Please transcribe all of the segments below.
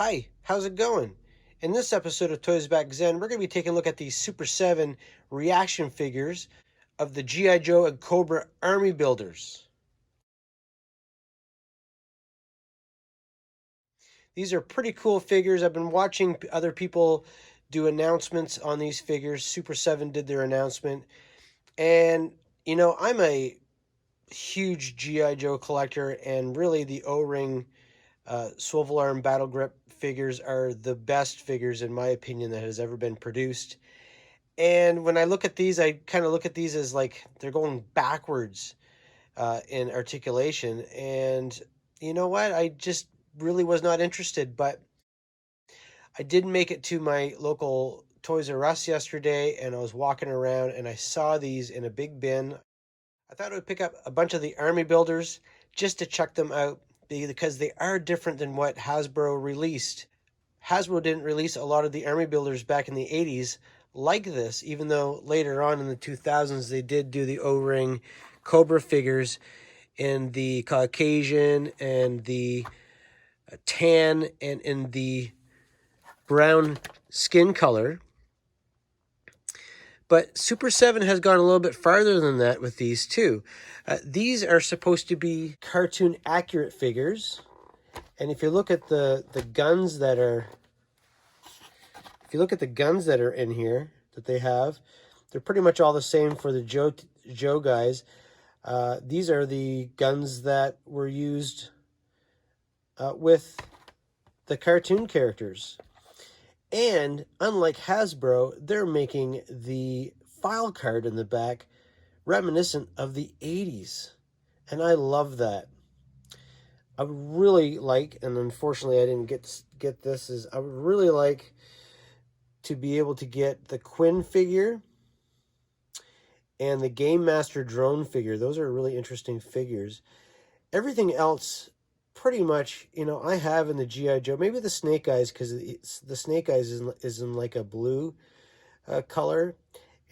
Hi, how's it going? In this episode of Toysbackzen, we're going to be taking a look at the Super7 reaction figures of the G.I. Joe and Cobra Army Builders. These are pretty cool figures. I've been watching other people do announcements on these figures. Super7 did their announcement. And, I'm a huge G.I. Joe collector, and really the O-ring swivel arm battle grip figures are the best figures, in my opinion, that has ever been produced. And when I look at these, I kind of look at these as like they're going backwards in articulation. And you know what? I just really was not interested. But I did make it to my local Toys R Us yesterday, and I was walking around and I saw these in a big bin. I thought I would pick up a bunch of the Army Builders just to check them out because they are different than what Hasbro released. Hasbro didn't release a lot of the Army Builders back in the 80s like this, even though later on in the 2000s they did do the O-ring Cobra figures in the Caucasian and the tan and in the brown skin color. But Super 7 has gone a little bit farther than that with these too. These are supposed to be cartoon accurate figures. And if you look at the guns that are in here that they have, they're pretty much all the same for the Joe guys. These are the guns that were used with the cartoon characters. And unlike Hasbro, they're making the file card in the back reminiscent of the 80s. And I love that. I would really like, and unfortunately I didn't get this, is I would really like to be able to get the Quinn figure and the Game Master drone figure. Those are really interesting figures. Everything else, pretty much, I have in the G.I. Joe. Maybe the Snake Eyes, because the Snake Eyes is in like a blue color.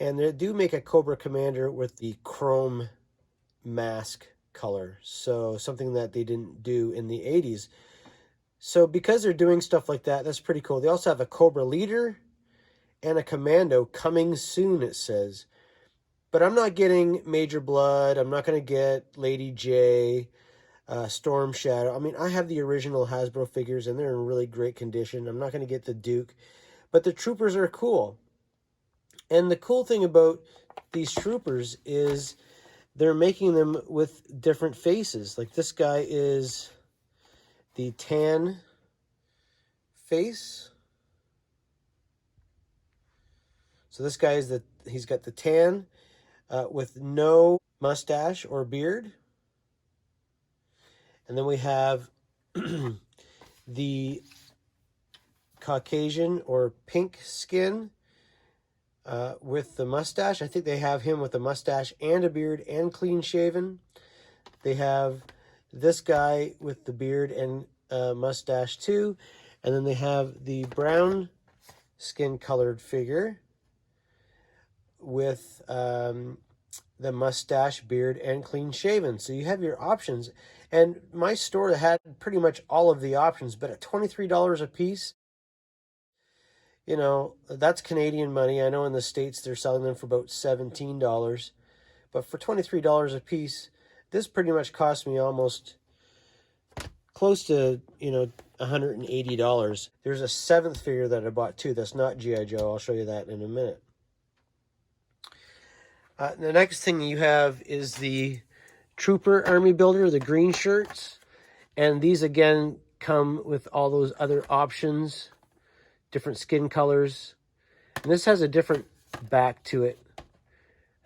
And they do make a Cobra Commander with the chrome mask color. So something that they didn't do in the 80s. So because they're doing stuff like that, that's pretty cool. They also have a Cobra Leader and a Commando coming soon, it says. But I'm not getting Major Blood. I'm not going to get Lady J, Storm Shadow. I mean, I have the original Hasbro figures, and they're in really great condition. I'm not going to get the Duke. But the Troopers are cool. And the cool thing about these Troopers is they're making them with different faces. Like this guy is the tan face. So this guy is he's got the tan with no mustache or beard. And then we have the Caucasian or pink skin with the mustache. I think they have him with a mustache and a beard and clean shaven. They have this guy with the beard and mustache too. And then they have the brown skin colored figure with the mustache, beard, and clean shaven. So you have your options. And my store had pretty much all of the options, but at $23 a piece, that's Canadian money. I know in the States they're selling them for about $17. But for $23 a piece, this pretty much cost me almost close to, $180. There's a seventh figure that I bought too. That's not G.I. Joe. I'll show you that in a minute. The next thing you have is the Trooper Army Builder, the green shirts. And these, again, come with all those other options, different skin colors. And this has a different back to it.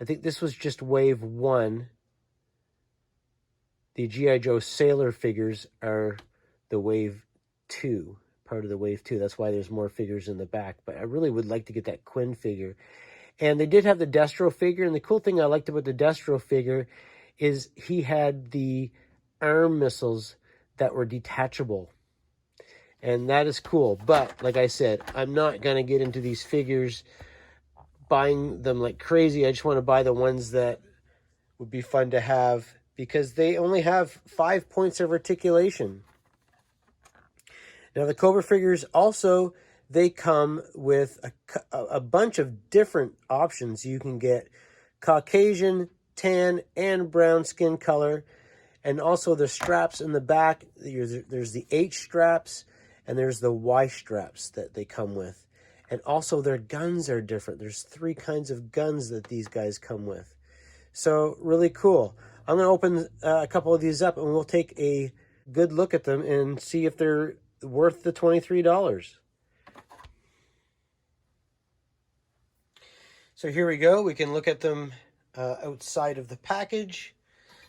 I think this was just wave 1. The G.I. Joe Sailor figures are the wave 2, part of the wave 2. That's why there's more figures in the back. But I really would like to get that Quinn figure. And they did have the Destro figure. And the cool thing I liked about the Destro figure is he had the arm missiles that were detachable. And that is cool. But like I said, I'm not going to get into these figures buying them like crazy. I just want to buy the ones that would be fun to have because they only have 5 points of articulation. Now the Cobra figures also, they come with a bunch of different options. You can get Caucasian, tan, and brown skin color. And also the straps in the back, there's the H straps and there's the Y straps that they come with. And also their guns are different. There's 3 kinds of guns that these guys come with. So really cool. I'm going to open a couple of these up and we'll take a good look at them and see if they're worth the $23. So here we go. We can look at them outside of the package.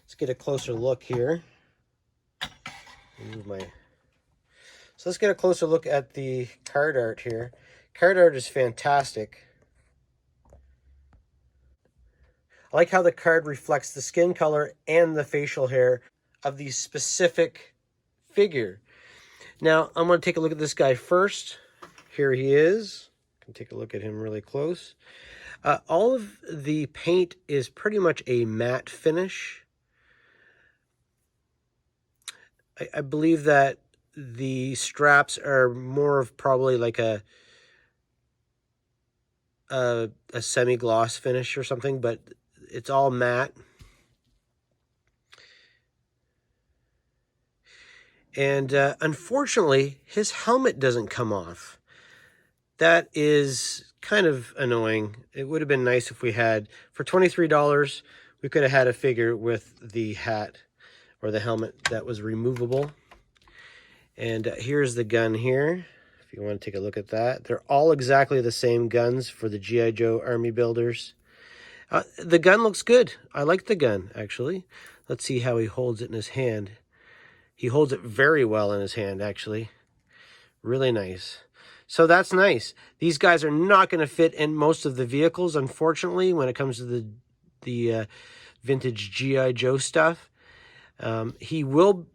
Let's get a closer look here. So let's get a closer look at the card art here. Card art is fantastic. I like how the card reflects the skin color and the facial hair of the specific figure. Now, I'm going to take a look at this guy first. Here he is. I can take a look at him really close. All of the paint is pretty much a matte finish. I believe that the straps are more of probably like a semi-gloss finish or something, but it's all matte. And unfortunately, his helmet doesn't come off. That is kind of annoying. It would have been nice if we had, for $23, we could have had a figure with the hat or the helmet that was removable. And here's the gun here, if you want to take a look at that. They're all exactly the same guns for the G.I. Joe Army Builders. The gun looks good. I like the gun, actually. Let's see how he holds it in his hand. He holds it very well in his hand, actually. Really nice. So that's nice. These guys are not going to fit in most of the vehicles, unfortunately, when it comes to the vintage G.I. Joe stuff. He will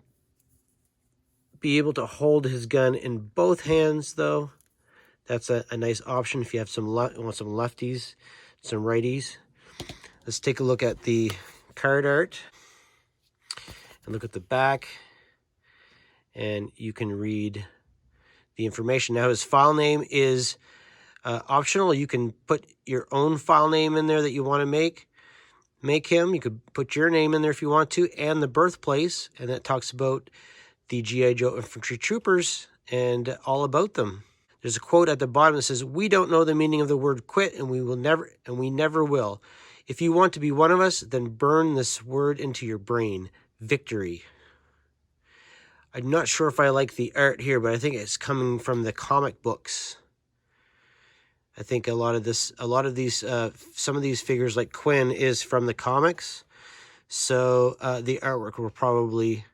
be able to hold his gun in both hands, though. That's a nice option if you have want some lefties, some righties. Let's take a look at the card art and look at the back, and you can read the information. Now, his file name is optional. You can put your own file name in there that you want to make him. You could put your name in there if you want to, and the birthplace, and that talks about the G.I. Joe infantry troopers and all about them. There's a quote at the bottom that says, "We don't know the meaning of the word quit, and we never will. If you want to be one of us, then burn this word into your brain. Victory." I'm not sure if I like the art here, but I think it's coming from the comic books. I think some of these figures like Quinn is from the comics. So the artwork will probably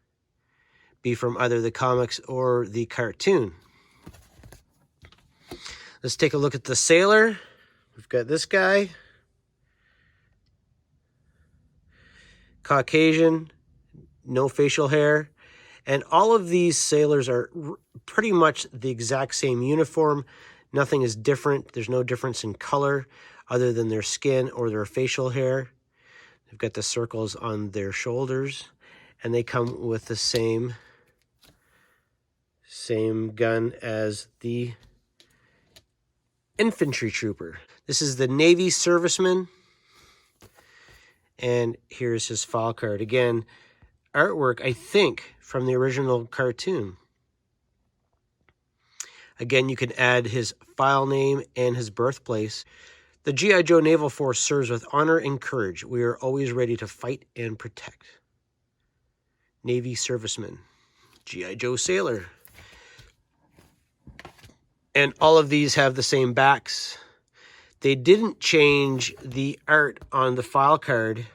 be from either the comics or the cartoon. Let's take a look at the sailor. We've got this guy. Caucasian, no facial hair. And all of these sailors are pretty much the exact same uniform. Nothing is different. There's no difference in color other than their skin or their facial hair. They've got the circles on their shoulders, and they come with the same gun as the infantry trooper. This is the Navy serviceman, and here's his file card. Again, artwork, I think, from the original cartoon. Again, you can add his file name and his birthplace. The G.I. Joe Naval Force serves with honor and courage. We are always ready to fight and protect. Navy serviceman. G.I. Joe sailor. And all of these have the same backs. They didn't change the art on the file card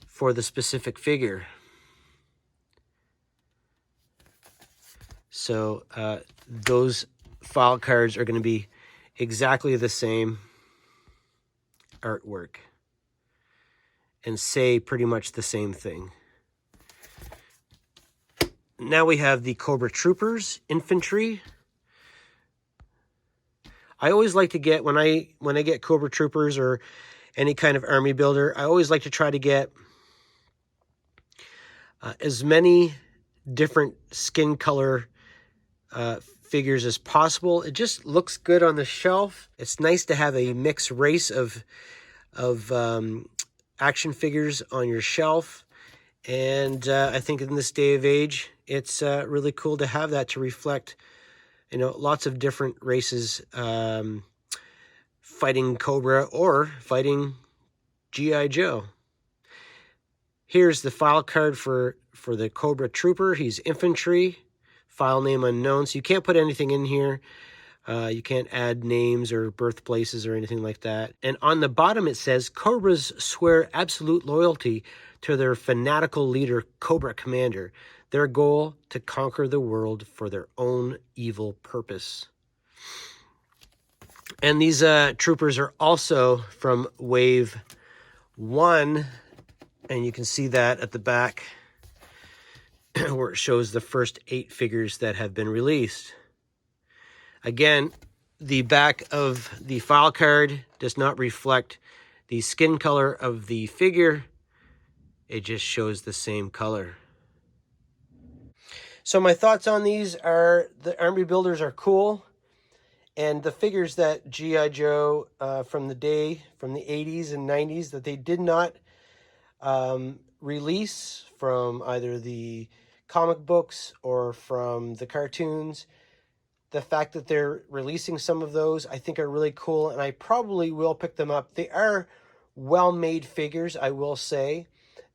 for the specific figure. So those file cards are going to be exactly the same artwork and say pretty much the same thing. Now we have the Cobra Troopers infantry. I always like to get, when I get Cobra Troopers or any kind of army builder, I always like to try to get as many different skin color figures as possible. It just looks good on the shelf. It's nice to have a mixed race of action figures on your shelf. And I think in this day of age, it's really cool to have that to reflect, you know, lots of different races fighting Cobra or fighting G.I. Joe. Here's the file card for the Cobra Trooper. He's infantry, file name unknown. So you can't put anything in here. You can't add names or birthplaces or anything like that. And on the bottom it says, Cobras swear absolute loyalty to their fanatical leader, Cobra Commander. Their goal, to conquer the world for their own evil purpose. And these troopers are also from Wave 1. And you can see that at the back where it shows the first 8 figures that have been released. Again, the back of the file card does not reflect the skin color of the figure. It just shows the same color. So my thoughts on these are the army builders are cool. And the figures that G.I. Joe from the 80s and 90s that they did not release from either the comic books or from the cartoons, the fact that they're releasing some of those, I think are really cool, and I probably will pick them up. They are well-made figures, I will say.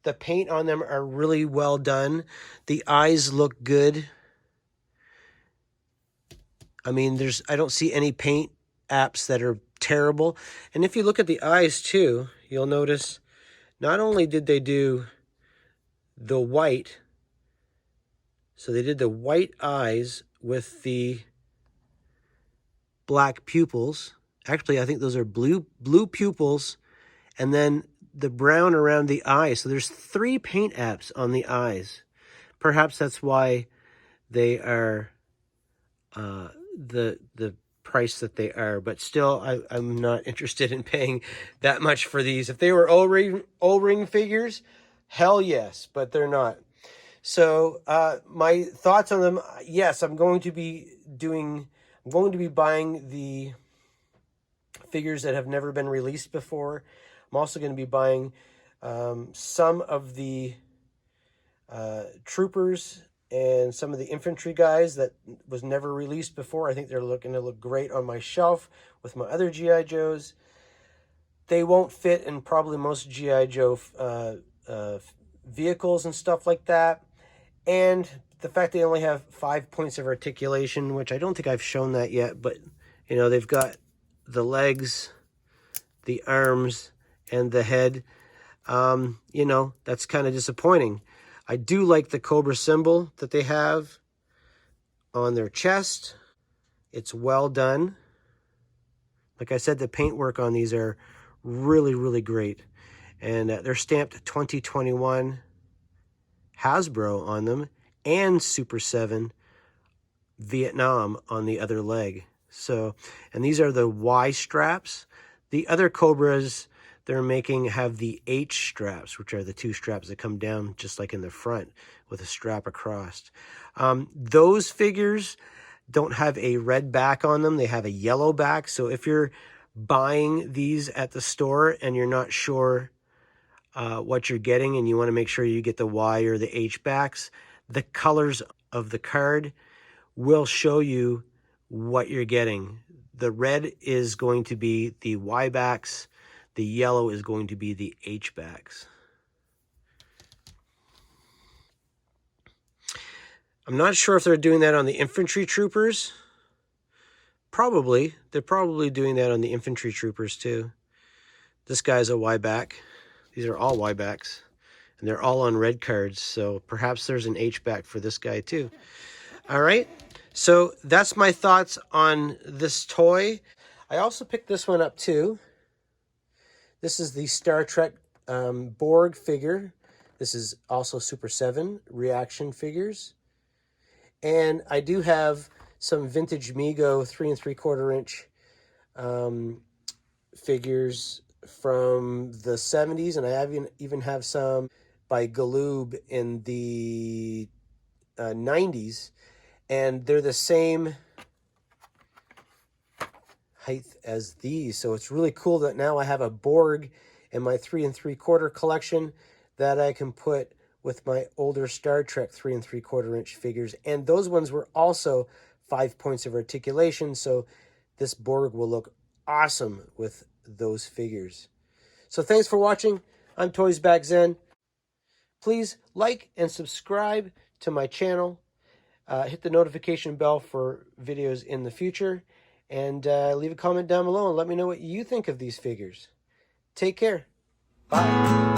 The paint on them are really well done. The eyes look good. I mean, I don't see any paint apps that are terrible. And if you look at the eyes too, you'll notice not only did they do the white, so they did the white eyes with the black pupils. Actually, I think those are blue pupils, and then the brown around the eyes. So there's 3 paint apps on the eyes. Perhaps that's why they are the price that they are. But still, I'm not interested in paying that much for these. If they were O-ring figures, hell yes, but they're not. So my thoughts on them, yes, I'm going to be buying the figures that have never been released before. I'm also going to be buying some of the troopers and some of the infantry guys that was never released before. I think they're going to look great on my shelf with my other G.I. Joes. They won't fit in probably most G.I. Joe vehicles and stuff like that. And the fact they only have 5 points of articulation, which I don't think I've shown that yet, but, you know, they've got the legs, the arms, and the head. You know, that's kind of disappointing. I do like the Cobra symbol that they have on their chest. It's well done. Like I said, the paintwork on these are really, really great. And they're stamped 2021 Hasbro on them, and Super7 Vietnam on the other leg. So, and these are the Y straps. The other Cobras they're making have the H straps, which are the 2 straps that come down just like in the front with a strap across. Those figures don't have a red back on them. They have a yellow back. So if you're buying these at the store and you're not sure what you're getting and you want to make sure you get the Y or the H backs, the colors of the card will show you what you're getting. The red is going to be the Y backs. The yellow is going to be the H backs. I'm not sure if they're doing that on the infantry troopers. Probably. They're probably doing that on the infantry troopers too. This guy's a Y back. These are all Y backs. And they're all on red cards. So perhaps there's an H back for this guy too. All right. So that's my thoughts on this toy. I also picked this one up too. This is the Star Trek Borg figure. This is also Super7 reaction figures. And I do have some vintage Mego 3 3/4 inch figures from the 70s. And I even have some by Galoob in the 90s. And they're the same height as these. So it's really cool that now I have a Borg in my 3 3/4 collection that I can put with my older Star Trek 3 3/4 inch figures. And those ones were also 5 points of articulation. So this Borg will look awesome with those figures. So thanks for watching. I'm Toysbackzen. Please like and subscribe to my channel. Hit the notification bell for videos in the future. And leave a comment down below and let me know what you think of these figures. Take care. Bye.